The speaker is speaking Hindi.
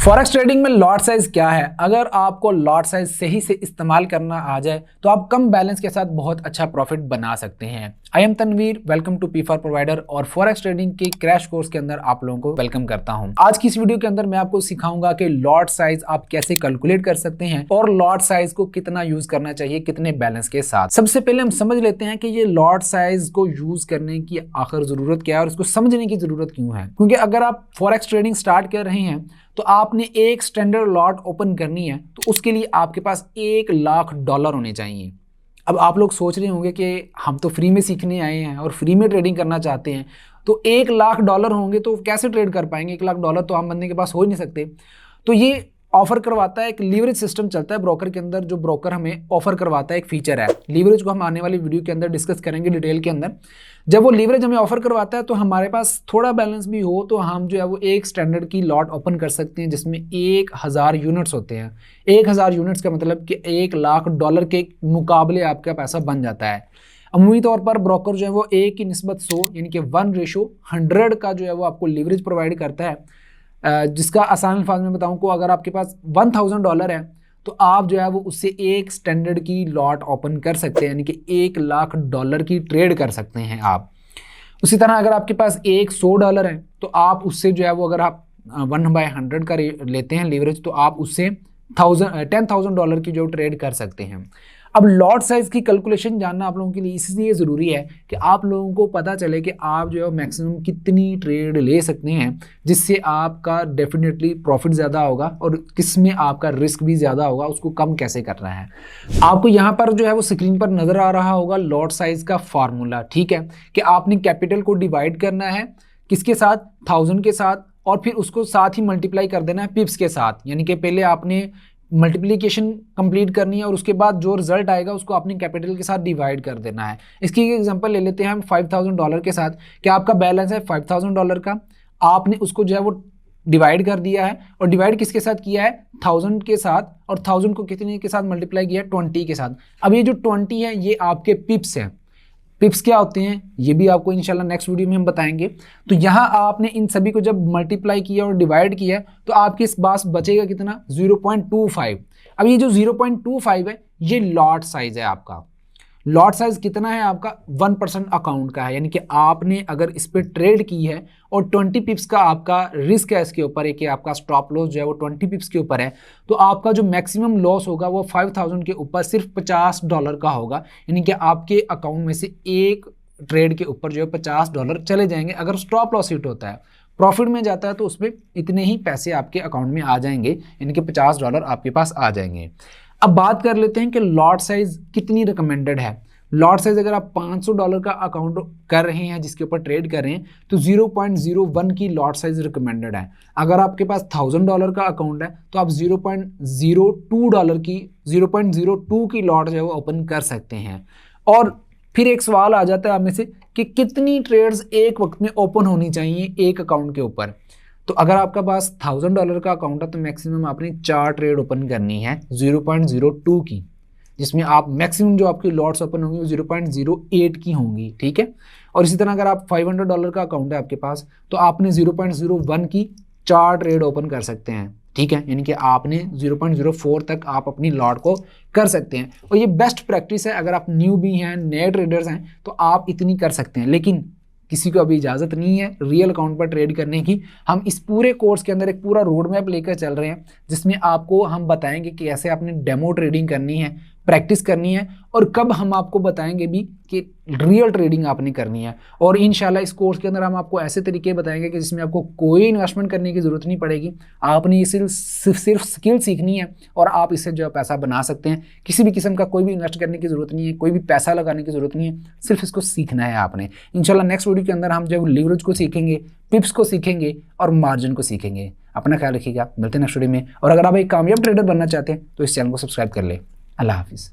फॉरेक्स ट्रेडिंग में लॉट साइज क्या है? अगर आपको लॉट साइज सही से इस्तेमाल करना आ जाए तो आप कम बैलेंस के साथ बहुत अच्छा प्रॉफिट बना सकते हैं। I am Tanveer, welcome to P for provider और फॉरेक्स ट्रेडिंग के क्रैश कोर्स के अंदर आप लोगों को वेलकम करता हूं। आज की इस वीडियो के अंदर मैं आपको सिखाऊंगा कि लॉट साइज आप कैसे कैलकुलेट कर सकते हैं और लॉट साइज को कितना यूज करना चाहिए, कितने बैलेंस के साथ। सबसे पहले हम समझ लेते हैं कि ये लॉट साइज को यूज करने की आखिर जरूरत क्या है और इसको समझने की जरूरत क्यों है। क्योंकि अगर आप फॉरेक्स ट्रेडिंग स्टार्ट कर रहे हैं तो आपने एक स्टैंडर्ड लॉट ओपन करनी है तो उसके लिए आपके पास $1,00,000 होने चाहिए। अब आप लोग सोच रहे होंगे कि हम तो फ्री में सीखने आए हैं और फ्री में ट्रेडिंग करना चाहते हैं, तो $1,00,000 होंगे तो कैसे ट्रेड कर पाएंगे? $1,00,000 तो आम बंदे के पास हो ही नहीं सकते। तो ये ऑफर करवाता है, एक लीवरेज सिस्टम चलता है ब्रोकर के अंदर, जो ब्रोकर हमें ऑफर करवाता है, एक फीचर है लीवरेज को हम आने वाली वीडियो के अंदर डिस्कस करेंगे डिटेल के अंदर। जब वो लीवरेज हमें ऑफर करवाता है तो हमारे पास थोड़ा बैलेंस भी हो तो हम जो है वो एक स्टैंडर्ड की लॉट ओपन कर सकते हैं जिसमें 1000 यूनिट्स होते हैं। 1000 यूनिट्स का मतलब कि $1,00,000 के मुकाबले आपका पैसा बन जाता है। अमूमी तौर पर ब्रोकर जो है वो 1 की निस्बत 100 यानी कि 1:100 का जो है वो आपको लीवरेज प्रोवाइड करता है। जिसका आसान अल्फाज में बताऊं को, अगर आपके पास $1,000 है तो आप जो है वो उससे एक स्टैंडर्ड की लॉट ओपन कर सकते हैं, यानी कि $1,00,000 की ट्रेड कर सकते हैं आप। उसी तरह अगर आपके पास $100 है तो आप उससे जो है वो, अगर आप 1/100 का लेते हैं लीवरेज, तो आप उससे $10,000 की जो ट्रेड कर सकते हैं। अब लॉट साइज की कैलकुलेशन जानना आप लोगों के लिए इसलिए ज़रूरी है कि आप लोगों को पता चले कि आप जो है मैक्सिमम कितनी ट्रेड ले सकते हैं, जिससे आपका डेफिनेटली प्रॉफिट ज़्यादा होगा और किसमें आपका रिस्क भी ज़्यादा होगा, उसको कम कैसे करना है। आपको यहाँ पर जो है वो स्क्रीन पर नज़र आ रहा होगा लॉट साइज का फार्मूला, ठीक है, कि आपने कैपिटल को डिवाइड करना है किसके साथ? 1000 के साथ, और फिर उसको साथ ही मल्टीप्लाई कर देना है पिप्स के साथ। यानी कि पहले आपने मल्टीप्लिकेशन कंप्लीट करनी है और उसके बाद जो रिजल्ट आएगा उसको अपने कैपिटल के साथ डिवाइड कर देना है। इसकी एक एग्जांपल ले लेते हैं हम $5,000 के साथ, कि आपका बैलेंस है $5,000 का, आपने उसको जो है वो डिवाइड कर दिया है और डिवाइड किसके साथ किया है? 1000 के साथ, और 1000 को कितने के साथ मल्टीप्लाई किया है? 20 के साथ। अब ये जो 20 है ये आपके पिप्स हैं। पिप्स क्या होते हैं ये भी आपको इंशाल्लाह नेक्स्ट वीडियो में हम बताएंगे। तो यहाँ आपने इन सभी को जब मल्टीप्लाई किया और डिवाइड किया तो आपके पास बचेगा कितना? 0.25। अब ये जो 0.25 है ये लॉट साइज है आपका। लॉट साइज कितना है आपका? 1% अकाउंट का है, यानी कि आपने अगर इस पर ट्रेड की है और 20 पिप्स का आपका रिस्क है इसके ऊपर है, कि आपका स्टॉप लॉस जो है वो 20 पिप्स के ऊपर है, तो आपका जो मैक्सिमम लॉस होगा वो 5000 के ऊपर सिर्फ $50 का होगा। यानी कि आपके अकाउंट में से एक ट्रेड के ऊपर जो है $50 चले जाएंगे। अगर स्टॉप लॉस हिट होता है, प्रॉफिट में जाता है, तो उसमें इतने ही पैसे आपके अकाउंट में आ जाएंगे, यानी कि $50 आपके पास आ जाएंगे। अब बात कर लेते हैं कि लॉट साइज कितनी रिकमेंडेड है। लॉट साइज अगर आप $500 का अकाउंट कर रहे हैं जिसके ऊपर ट्रेड कर रहे हैं तो 0.01 की लॉट साइज रिकमेंडेड है। अगर आपके पास $1000 का अकाउंट है तो आप $0.02 की लॉट जो है वो ओपन कर सकते हैं। और फिर एक सवाल आ जाता है आप में से कि कितनी ट्रेड्स एक वक्त में ओपन होनी चाहिए एक अकाउंट के ऊपर। तो अगर आपका पास $1000 का अकाउंट है तो मैक्सिमम आपने 4 ट्रेड ओपन करनी है 0.02 की, जिसमें आप मैक्सिमम जो आपकी लॉट्स ओपन होंगी वो 0.08 की होंगी, ठीक है। और इसी तरह अगर आप $500 का अकाउंट है आपके पास तो आपने 0.01 की 4 ट्रेड ओपन कर सकते हैं, ठीक है। यानी कि आपने 0.04 तक आप अपनी लॉट को कर सकते हैं। और ये बेस्ट प्रैक्टिस है, अगर आप न्यू भी हैं, नए ट्रेडर्स हैं, तो आप इतनी कर सकते हैं। लेकिन किसी को अभी इजाज़त नहीं है रियल अकाउंट पर ट्रेड करने की। हम इस पूरे कोर्स के अंदर एक पूरा रोड मैप लेकर चल रहे हैं जिसमें आपको हम बताएंगे कि कैसे आपने डेमो ट्रेडिंग करनी है, प्रैक्टिस करनी है, और कब हम आपको बताएंगे भी कि रियल ट्रेडिंग आपने करनी है। और इंशाल्लाह इस कोर्स के अंदर हम आपको ऐसे तरीके बताएंगे कि जिसमें आपको कोई इन्वेस्टमेंट करने की ज़रूरत नहीं पड़ेगी। आपने ये सिर्फ स्किल सीखनी है और आप इससे जो है पैसा बना सकते हैं। किसी भी किस्म का कोई भी इन्वेस्ट करने की ज़रूरत नहीं है, कोई भी पैसा लगाने की ज़रूरत नहीं है, सिर्फ इसको सीखना है आपने। इंशाल्लाह नेक्स्ट वीडियो के अंदर हम जो लीवरेज को सीखेंगे, पिप्स को सीखेंगे और मार्जिन को सीखेंगे। अपना ख्याल रखिएगा, मिलते हैं नेक्स्ट वीडियो में। और अगर आप एक कामयाब ट्रेडर बनना चाहते हैं तो इस चैनल को सब्सक्राइब कर ले। अल्लाह हाफिज़।